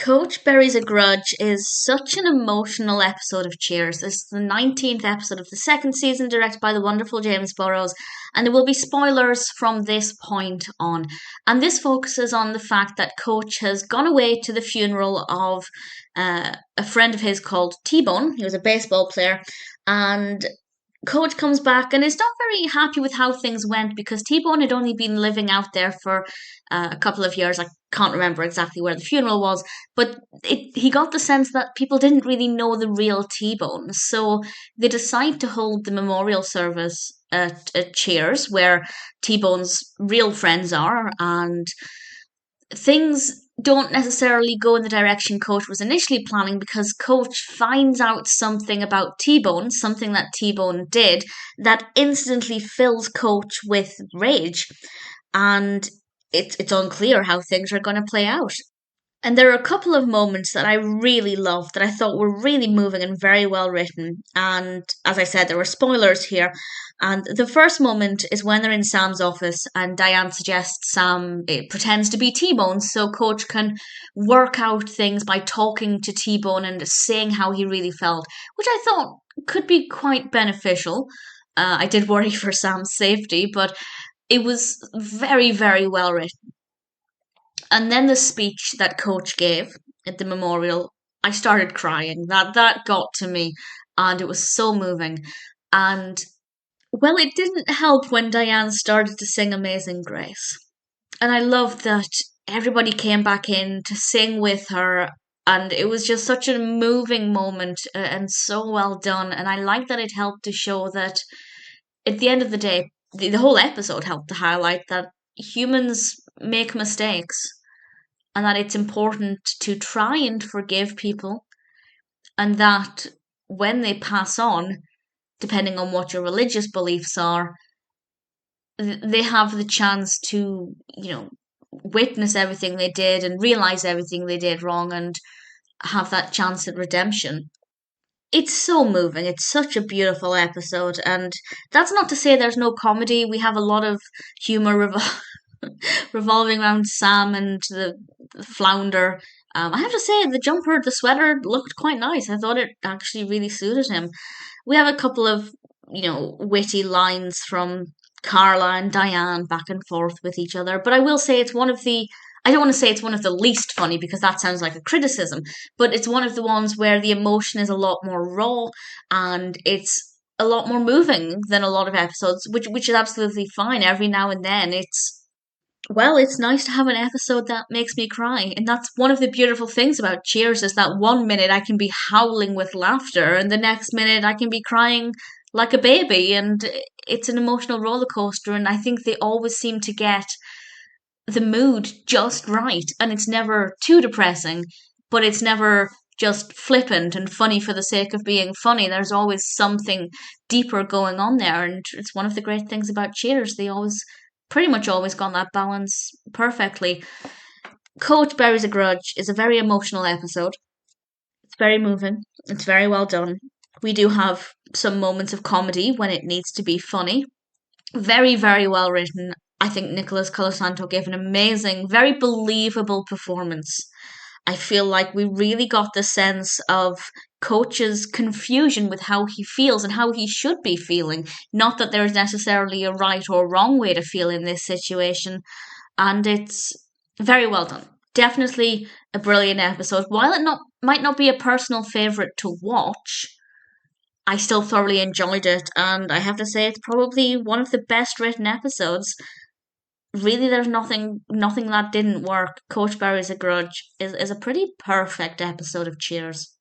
Coach Buries a Grudge is such an emotional episode of Cheers. It's the 19th episode of the second season, directed by the wonderful James Burrows, and there will be spoilers from this point on. And this focuses on the fact that Coach has gone away to the funeral of a friend of his called T-Bone. He was a baseball player, and Coach comes back and is not very happy with how things went because T-Bone had only been living out there for a couple of years. I can't remember exactly where the funeral was, but he got the sense that people didn't really know the real T-Bone. So they decide to hold the memorial service at Cheers, where T-Bone's real friends are, and things don't necessarily go in the direction Coach was initially planning because Coach finds out something about T-Bone, something that T-Bone did, that instantly fills Coach with rage. And it's unclear how things are going to play out. And there are a couple of moments that I really loved that I thought were really moving and very well written. And as I said, there were spoilers here. And the first moment is when they're in Sam's office and Diane suggests Sam pretends to be T-Bone so Coach can work out things by talking to T-Bone and saying how he really felt, which I thought could be quite beneficial. I did worry for Sam's safety, but it was very, very well written. And then the speech that Coach gave at the memorial, I started crying. That got to me, and it was so moving. And well, it didn't help when Diane started to sing Amazing Grace. And I loved that everybody came back in to sing with her, and it was just such a moving moment and so well done. And I like that it helped to show that at the end of the day, the whole episode helped to highlight that humans make mistakes and that it's important to try and forgive people, and that when they pass on, depending on what your religious beliefs are, they have the chance to, witness everything they did and realize everything they did wrong and have that chance at redemption. It's so moving. It's such a beautiful episode, and that's not to say there's no comedy. We have a lot of humor revolving around Sam and the flounder. I have to say, the jumper, the sweater looked quite nice. I thought it actually really suited him. We have a couple of, witty lines from Carla and Diane back and forth with each other, but I will say it's one of the. I don't want to say it's one of the least funny because that sounds like a criticism, but it's one of the ones where the emotion is a lot more raw and it's a lot more moving than a lot of episodes, which is absolutely fine. Every now and then it's nice to have an episode that makes me cry. And that's one of the beautiful things about Cheers is that one minute I can be howling with laughter and the next minute I can be crying like a baby. And it's an emotional roller coaster. And I think they always seem to get the mood just right. And it's never too depressing, but it's never just flippant and funny for the sake of being funny. There's always something deeper going on there. And it's one of the great things about Cheers. They pretty much always got that balance perfectly. Coach Buries a Grudge is a very emotional episode. It's very moving. It's very well done. We do have some moments of comedy when it needs to be funny. Very, very well written. I think Nicholas Colasanto gave an amazing, very believable performance. I feel like we really got the sense of Coach's confusion with how he feels and how he should be feeling. Not that there's necessarily a right or wrong way to feel in this situation. And it's very well done. Definitely a brilliant episode. While it might not be a personal favourite to watch, I still thoroughly enjoyed it. And I have to say it's probably one of the best written episodes. Really, there's nothing that didn't work. Coach Buries a Grudge is a pretty perfect episode of Cheers.